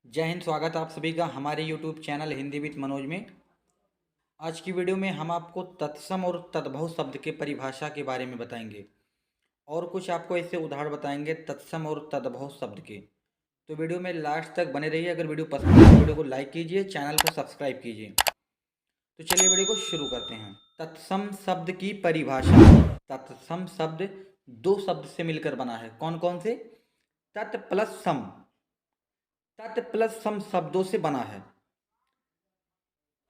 जय हिंद। स्वागत है आप सभी का हमारे YouTube channel Hindi with Manoj में। आज की वीडियो में हम आपको तत्सम और तद्भव शब्द के परिभाषा के बारे में बताएंगे और कुछ आपको ऐसे उदाहरण बताएंगे तत्सम और तद्भव शब्द के। तो वीडियो में लास्ट तक बने रहिए। अगर वीडियो पसंद है तो वीडियो को लाइक कीजिए, चैनल को सब्सक्राइब कीजिए। तो चलिए वीडियो को शुरू करते हैं। तत्सम शब्द की परिभाषा। तत्सम शब्द दो शब्द से मिलकर बना है। कौन कौन से? तत् प्लस सम। तत् प्लस सम शब्दों से बना है।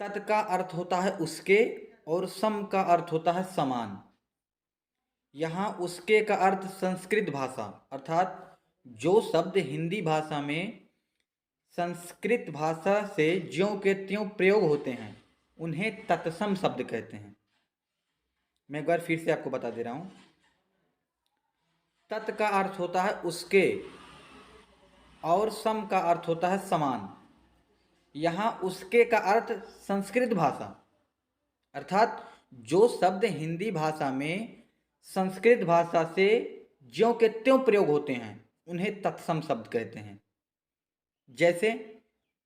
तत् का अर्थ होता है उसके और सम का अर्थ होता है समान। यहाँ उसके का अर्थ संस्कृत भाषा अर्थात जो शब्द हिंदी भाषा में संस्कृत भाषा से ज्यों के त्यों प्रयोग होते हैं उन्हें तत्सम शब्द कहते हैं। मैं एक बार फिर से आपको बता दे रहा हूँ। तत् का अर्थ होता है उसके और सम का अर्थ होता है समान। यहाँ उसके का अर्थ संस्कृत भाषा अर्थात जो शब्द हिंदी भाषा में संस्कृत भाषा से ज्यों के त्यों प्रयोग होते हैं उन्हें तत्सम शब्द कहते हैं। जैसे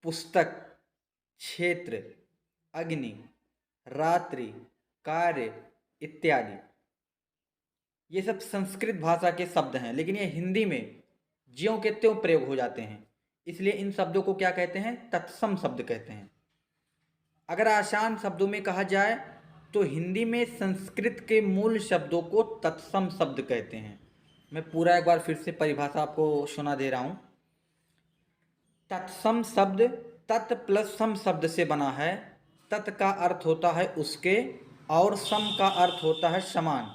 पुस्तक, क्षेत्र, अग्नि, रात्रि, कार्य इत्यादि। ये सब संस्कृत भाषा के शब्द हैं, लेकिन ये हिंदी में ज्यों के त्यों प्रयोग हो जाते हैं, इसलिए इन शब्दों को क्या कहते हैं? तत्सम शब्द कहते हैं। अगर आसान शब्दों में कहा जाए तो हिंदी में संस्कृत के मूल शब्दों को तत्सम शब्द कहते हैं। मैं पूरा एक बार फिर से परिभाषा आपको सुना दे रहा हूँ। तत्सम शब्द तत् प्लस सम शब्द से बना है। तत् का अर्थ होता है उसके और सम का अर्थ होता है समान।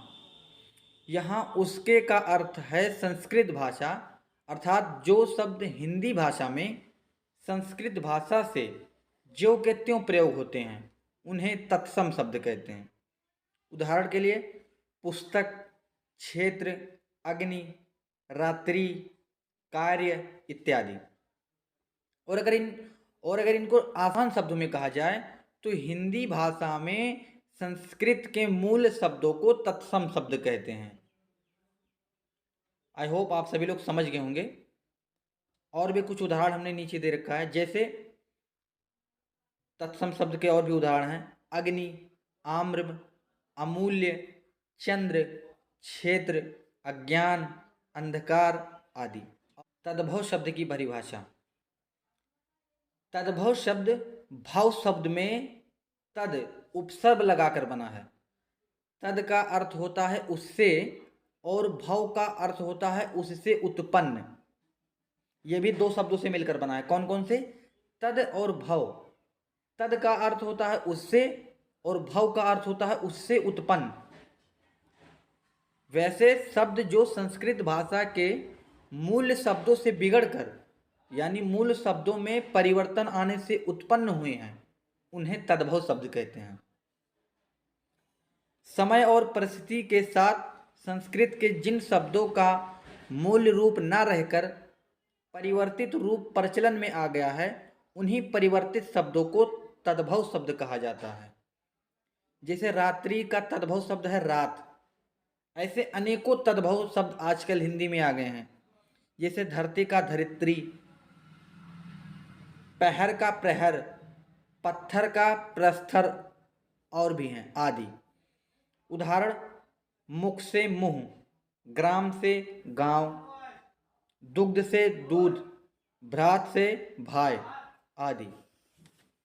यहाँ उसके का अर्थ है संस्कृत भाषा अर्थात जो शब्द हिंदी भाषा में संस्कृत भाषा से ज्यों के त्यों प्रयोग होते हैं उन्हें तत्सम शब्द कहते हैं। उदाहरण के लिए पुस्तक, क्षेत्र, अग्नि, रात्रि, कार्य इत्यादि। और अगर इनको आसान शब्दों में कहा जाए तो हिंदी भाषा में संस्कृत के मूल शब्दों को तत्सम शब्द कहते हैं। आई होप आप सभी लोग समझ गए होंगे। और भी कुछ उदाहरण हमने नीचे दे रखा है। जैसे तत्सम शब्द के और भी उदाहरण हैं। अग्नि, आम्र, अमूल्य, चंद्र, क्षेत्र, अज्ञान, अंधकार आदि। तद्भव शब्द की परिभाषा। तद्भव शब्द भव शब्द में तद उपसर्ग लगाकर बना है। तद का अर्थ होता है उससे और भव का अर्थ होता है उससे उत्पन्न। ये भी दो शब्दों से मिलकर बना है। कौन कौन से? तद और भव। तद का अर्थ होता है उससे और भव का अर्थ होता है उससे उत्पन्न। वैसे शब्द जो संस्कृत भाषा के मूल शब्दों से बिगड़कर यानी मूल शब्दों में परिवर्तन आने से उत्पन्न हुए हैं उन्हें तद्भव शब्द कहते हैं। समय और परिस्थिति के साथ संस्कृत के जिन शब्दों का मूल रूप न रहकर परिवर्तित रूप प्रचलन में आ गया है उन्हीं परिवर्तित शब्दों को तद्भव शब्द कहा जाता है। जैसे रात्रि का तद्भव शब्द है रात। ऐसे अनेकों तद्भव शब्द आजकल हिंदी में आ गए हैं। जैसे धरती का धरित्री, पहर का प्रहर, पत्थर का प्रस्तर और भी हैं आदि। उदाहरण मुख से मुंह, ग्राम से गांव, दुग्ध से दूध, भ्रात से भाई आदि।